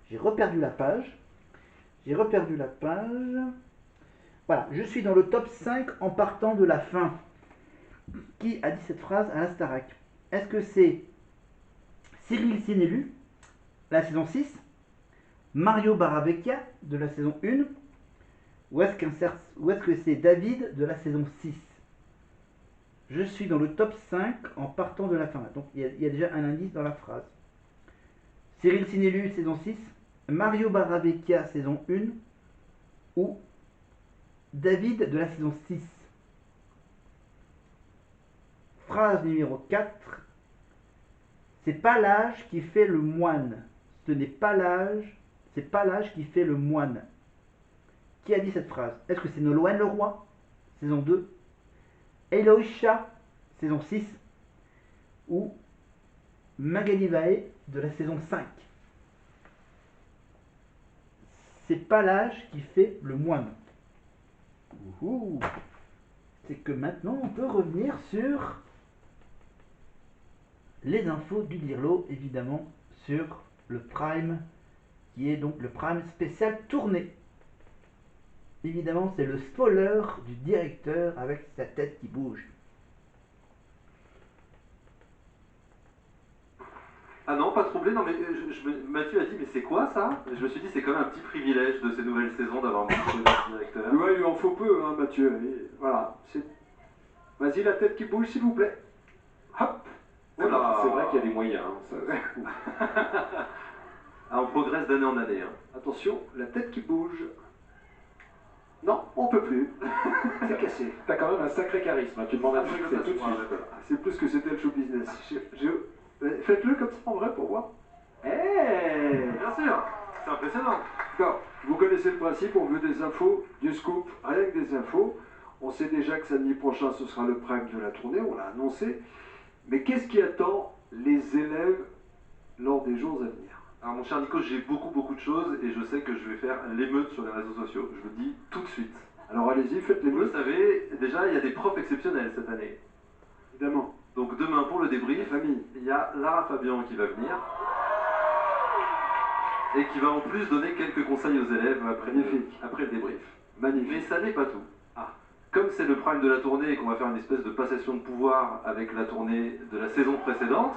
J'ai reperdu la page. J'ai reperdu la page. Voilà, je suis dans le top 5 en partant de la fin. Qui a dit cette phrase à la Starac? Est-ce que c'est Cyril Sinelu, la saison 6, Mario Baravecchia de la saison 1, ou est-ce que c'est David de la saison 6? Je suis dans le top 5 en partant de la fin. Donc il y a déjà un indice dans la phrase. Cyril Sinelu, saison 6, Mario Baravecchia, saison 1, ou David de la saison 6. Phrase numéro 4. C'est pas l'âge qui fait le moine. Ce n'est pas l'âge, c'est pas l'âge qui fait le moine. Qui a dit cette phrase? Est-ce que c'est Nolwenn Leroy, saison 2, Eloïsha, saison 6, ou Magali Vae de la saison 5? C'est pas l'âge qui fait le moine. C'est que maintenant on peut revenir sur les infos du Dirlo, évidemment, sur le Prime, qui est donc le Prime spécial tournée. Évidemment, c'est le spoiler du directeur avec sa tête qui bouge. Ah non, pas troublé, non mais Mathieu a dit mais c'est quoi ça? Je me suis dit c'est quand même un petit privilège de ces nouvelles saisons d'avoir mon spoiler directeur. Ouais, il lui en faut peu, hein, Mathieu. Et voilà. Vas-y, la tête qui bouge, s'il vous plaît. Hop. Voilà. C'est vrai qu'il y a des moyens. Hein, Ah, on progresse d'année en année. Hein. Attention, la tête qui bouge. Non, on peut plus. C'est cassé. T'as quand même un sacré charisme. Hein. Tu demandes à tout de suite. C'est plus que c'était le show business. Faites-le comme ça en vrai pour voir. Bien sûr, c'est impressionnant. D'accord, vous connaissez le principe, on veut des infos, du scoop, rien que des infos. On sait déjà que samedi prochain ce sera le prime de la tournée, on l'a annoncé. Mais qu'est-ce qui attend les élèves lors des jours à venir? Alors mon cher Nico, j'ai beaucoup de choses et je sais que je vais faire l'émeute sur les réseaux sociaux. Je le dis tout de suite. Alors allez-y, faites Vous le l'émeute. savez, déjà il y a des profs exceptionnels cette année. Évidemment. Donc demain pour le débrief, il y a Lara Fabian qui va venir. Et qui va en plus donner quelques conseils aux élèves après le débrief. Magnifique. Mais ça n'est pas tout. Comme c'est le prime de la tournée et qu'on va faire une espèce de passation de pouvoir avec la tournée de la saison précédente,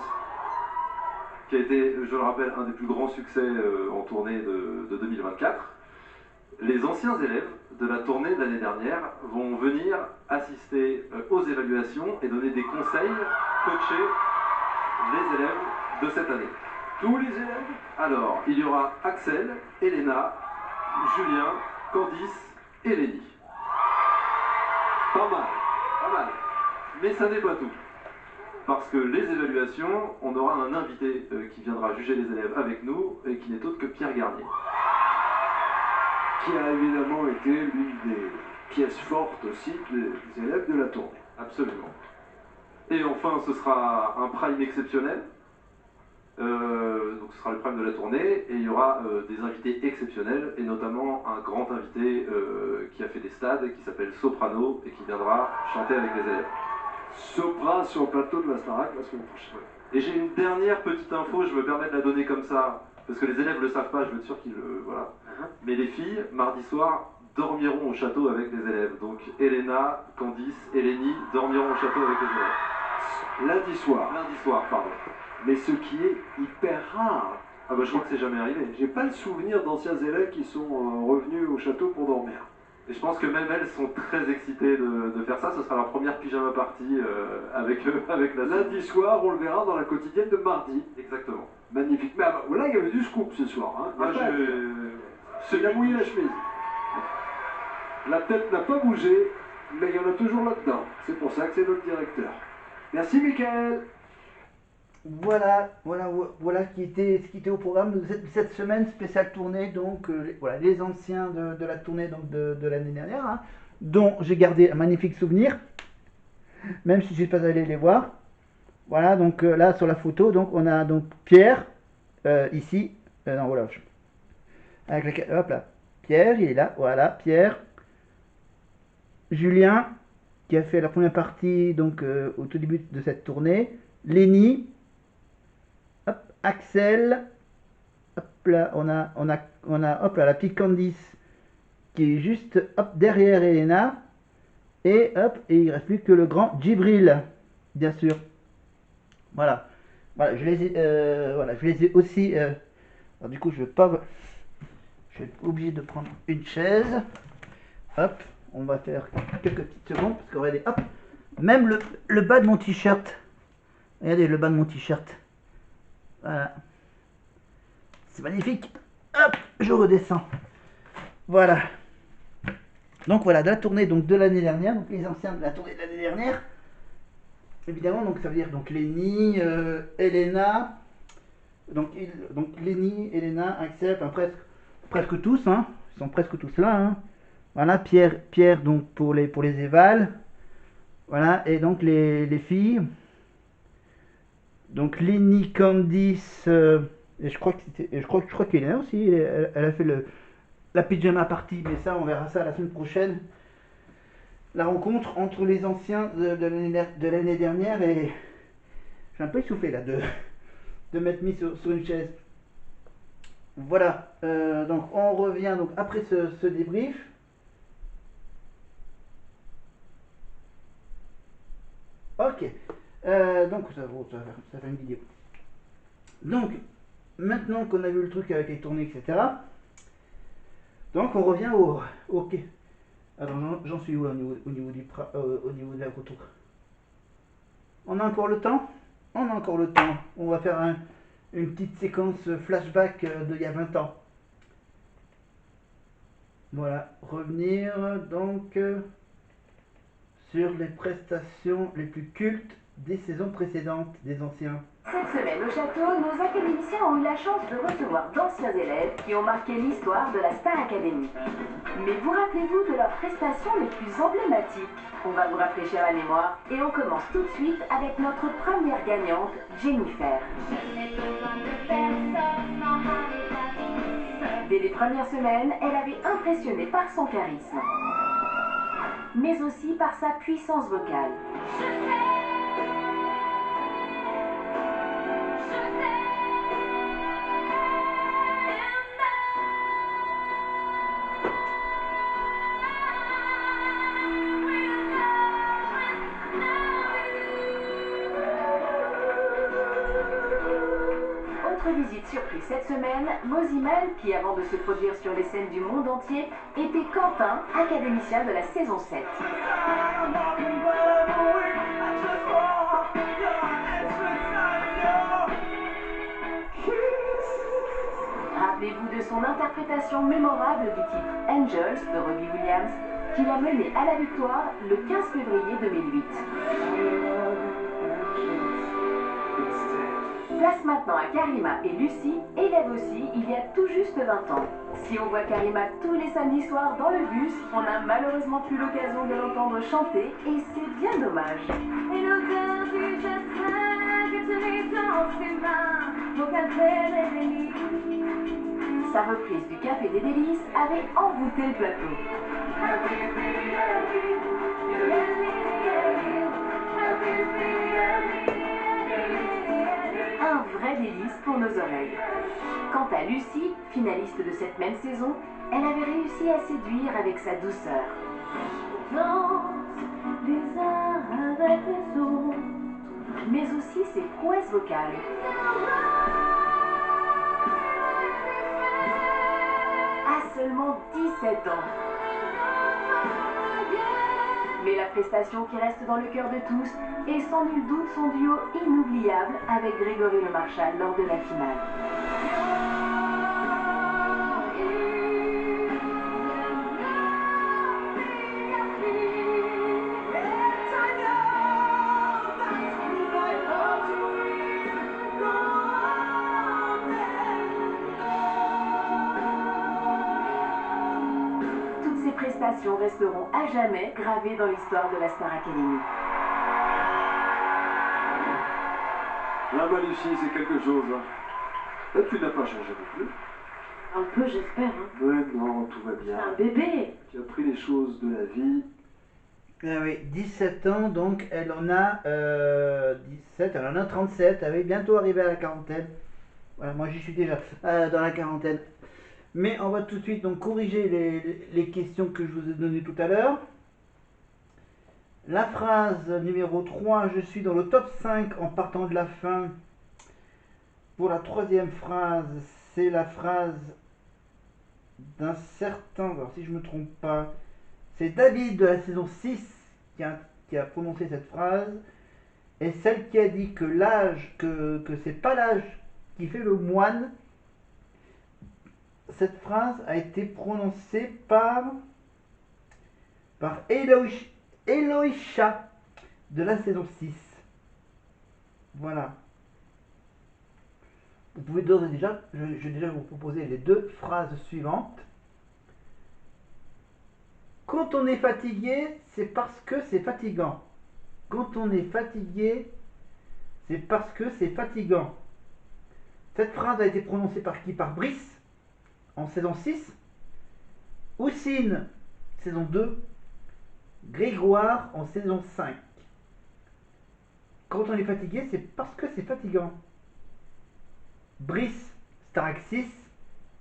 qui a été, je le rappelle, un des plus grands succès en tournée de 2024, les anciens élèves de la tournée de l'année dernière vont venir assister aux évaluations et donner des conseils, coacher les élèves de cette année. Tous les élèves? Alors, il y aura Axel, Elena, Julien, Candice et Lénie. Pas mal. Pas mal. Mais ça n'est pas tout. Parce que les évaluations, on aura un invité qui viendra juger les élèves avec nous et qui n'est autre que Pierre Garnier. Qui a évidemment été l'une des pièces fortes aussi des élèves de la tournée. Absolument. Et enfin, ce sera un prime exceptionnel. Donc ce sera le prime de la tournée et il y aura des invités exceptionnels et notamment un grand invité qui a fait des stades qui s'appelle Soprano et qui viendra chanter avec les élèves. Sopra sur le plateau de la Starac la semaine prochaine. Et j'ai une dernière petite info, je me permets de la donner comme ça parce que les élèves le savent pas, je veux être sûr qu'ils le... Voilà. Mais les filles, mardi soir, dormiront au château avec les élèves. Donc Elena, Candice et Lénie dormiront au château avec les élèves. Lundi soir. Lundi soir, pardon. Mais ce qui est hyper rare. Ah bah je crois que c'est jamais arrivé. J'ai pas le souvenir d'anciens élèves qui sont revenus au château pour dormir. Et je pense que même elles sont très excitées de faire ça. Ce sera leur première pyjama party avec la... Lundi soir, on le verra dans la quotidienne de mardi. Exactement. Magnifique. Mais voilà, il y avait du scoop ce soir. Hein. Il a mouillé la chemise. La tête n'a pas bougé, mais il y en a toujours là-dedans. C'est pour ça que c'est notre directeur. Merci, Mickaël. Voilà ce qui était au programme de cette semaine spéciale tournée. Donc voilà, les anciens de la tournée donc de l'année dernière, hein, dont j'ai gardé un magnifique souvenir, même si je ne suis pas allé les voir. Voilà, donc là sur la photo, donc on a donc Pierre ici, non voilà, avec hop là, Pierre, il est là, voilà, Pierre, Julien qui a fait la première partie donc au tout début de cette tournée, Lénie. Hop, Axel, hop, là, hop là, la petite Candice qui est juste hop derrière Elena. Et hop, et il reste plus que le grand Djibril, bien sûr. Voilà. Voilà, je les ai aussi. Alors du coup, je vais être obligé de prendre une chaise. Hop, on va faire quelques petites secondes parce que regardez, hop, même le bas de mon t-shirt. Regardez le bas de mon t-shirt. Voilà. C'est magnifique. Hop, je redescends. Voilà. Donc voilà, de la tournée donc, de l'année dernière, donc les anciens de la tournée de l'année dernière. Évidemment, donc ça veut dire donc Lenny, Elena, donc Lenny, Elena, Axel, enfin presque tous, hein, ils sont presque tous là, hein. Voilà, Pierre donc pour les évals, voilà, et donc les filles, donc Lenny, Candice, et je crois qu'Elena aussi, elle a fait la pyjama party, mais ça on verra ça la semaine prochaine. La rencontre entre les anciens de l'année dernière et j'ai un peu essoufflé là de m'être mis sur une chaise. Voilà, donc on revient donc après ce débrief. Ok, donc ça fait une vidéo. Donc maintenant qu'on a vu le truc avec les tournées, etc. Donc on revient au ok. Alors j'en suis où là, au niveau de la retour. On a encore le temps? On a encore le temps. On va faire une petite séquence flashback d'il y a 20 ans. Voilà, revenir donc sur les prestations les plus cultes des saisons précédentes des anciens. Cette semaine au château, nos académiciens ont eu la chance de recevoir d'anciens élèves qui ont marqué l'histoire de la Star Academy. Mais vous rappelez-vous de leurs prestations les plus emblématiques? On va vous rafraîchir la mémoire et on commence tout de suite avec notre première gagnante, Jennifer. Dès les premières semaines, elle avait impressionné par son charisme, mais aussi par sa puissance vocale. Visite surprise cette semaine, Mosimal, qui avant de se produire sur les scènes du monde entier, était Quentin, académicien de la saison 7. Rappelez-vous de son interprétation mémorable du titre Angels de Robbie Williams, qui l'a mené à la victoire le 15 février 2008. Place maintenant à Karima et Lucie, élèves aussi il y a tout juste 20 ans. Si on voit Karima tous les samedis soirs dans le bus, on n'a malheureusement plus l'occasion de l'entendre chanter et c'est bien dommage. Et l'odeur du jasmin que tu mets dans ses mains, mon café des délices. Sa reprise du Café des délices avait envoûté le plateau. Un vrai délice pour nos oreilles. Quant à Lucie, finaliste de cette même saison, elle avait réussi à séduire avec sa douceur. Danse les uns avec les autres, mais aussi ses prouesses vocales. À seulement 17 ans. Mais la prestation qui reste dans le cœur de tous est sans nul doute son duo inoubliable avec Grégory Le Marchal lors de la finale. Prestations resteront à jamais gravées dans l'histoire de la Star Academy. La Lucie, c'est quelque chose. Là, tu n'as pas changé non plus. Un peu, j'espère. Hein. Mais non, tout va bien. Un bébé. Tu as pris les choses de la vie. Ah oui, 17 ans, donc elle en a 17, elle en a 37, elle va bientôt arriver à la quarantaine. Voilà, moi j'y suis déjà dans la quarantaine. Mais on va tout de suite donc corriger les questions que je vous ai données tout à l'heure. La phrase numéro 3, je suis dans le top 5 en partant de la fin. Pour la troisième phrase, c'est la phrase d'un certain, alors si je ne me trompe pas, c'est David de la saison 6 qui a prononcé cette phrase. Et celle qui a dit que l'âge, que c'est pas l'âge qui fait le moine, cette phrase a été prononcée par Eloïsha de la saison 6. Voilà. Vous pouvez d'ores et déjà, je vais déjà vous proposer les deux phrases suivantes. Quand on est fatigué, c'est parce que c'est fatigant. Quand on est fatigué, c'est parce que c'est fatigant. Cette phrase a été prononcée par qui? Par Brice, en saison 6. Houssine, saison 2. Grégoire, en saison 5. Quand on est fatigué, c'est parce que c'est fatigant. Brice, Starac 6.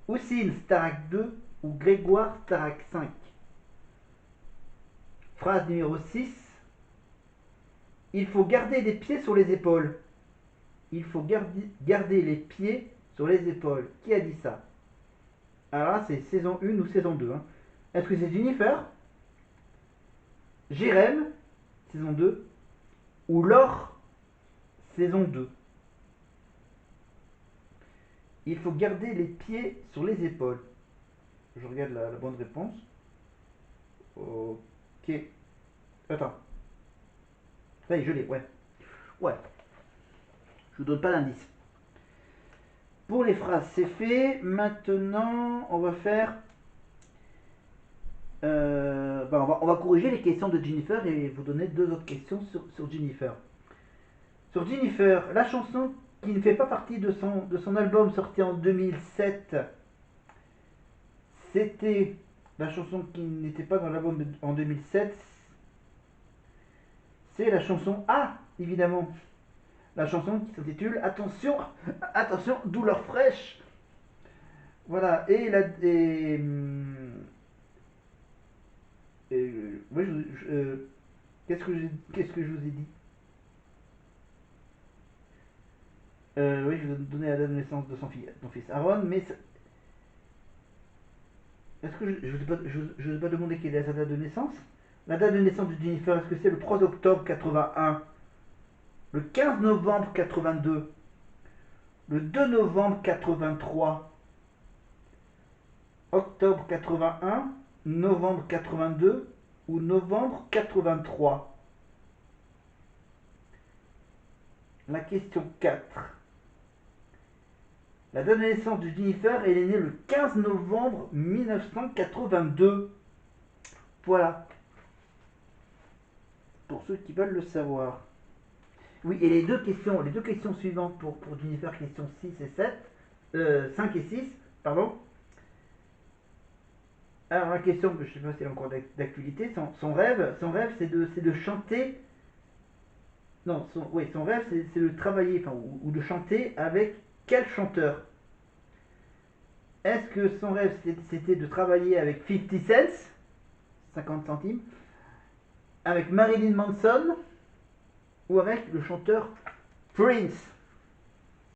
Houssine, Starac 2. Ou Grégoire, Starac 5. Phrase numéro 6. Il faut garder les pieds sur les épaules. Il faut garder les pieds sur les épaules. Qui a dit ça? Alors là, c'est saison 1 ou saison 2. Est-ce que c'est Jennifer, Jérém, saison 2, ou Laure, saison 2? Il faut garder les pieds sur les épaules. Je regarde la bonne réponse. Ok. Attends. Ça y est, je l'ai, ouais. Ouais. Je vous donne pas d'indice. Pour les phrases, c'est fait. Maintenant, on va faire... on va corriger les questions de Jennifer et vous donner deux autres questions sur Jennifer. Sur Jennifer, la chanson qui ne fait pas partie de son album sorti en 2007, c'était la chanson qui n'était pas dans l'album en 2007, c'est la chanson A, évidemment. La chanson qui s'intitule Attention, attention, douleur fraîche. Voilà, et la... ouais, qu'est-ce que je vous ai dit? Oui, je vous ai donné la date de naissance de son fils Aaron, mais est-ce que je ne vous ai pas demandé quelle est sa date de naissance? La date de naissance de Jennifer, est-ce que c'est le 3 octobre 81, le 15 novembre 82, le 2 novembre 83, octobre 81, novembre 82 ou novembre 83? La question 4. La date de naissance de Jennifer, elle est née le 15 novembre 1982. Voilà. Pour ceux qui veulent le savoir. Oui, et les deux questions suivantes pour Jennifer, questions 6 et 7, 5 et 6, pardon. Alors la question, je ne sais pas si elle est encore d'actualité, son rêve c'est de chanter. Non, son rêve c'est de travailler, ou de chanter avec quel chanteur? Est-ce que son rêve c'était de travailler avec 50 cents, 50 centimes, avec Marilyn Manson, ou avec le chanteur Prince?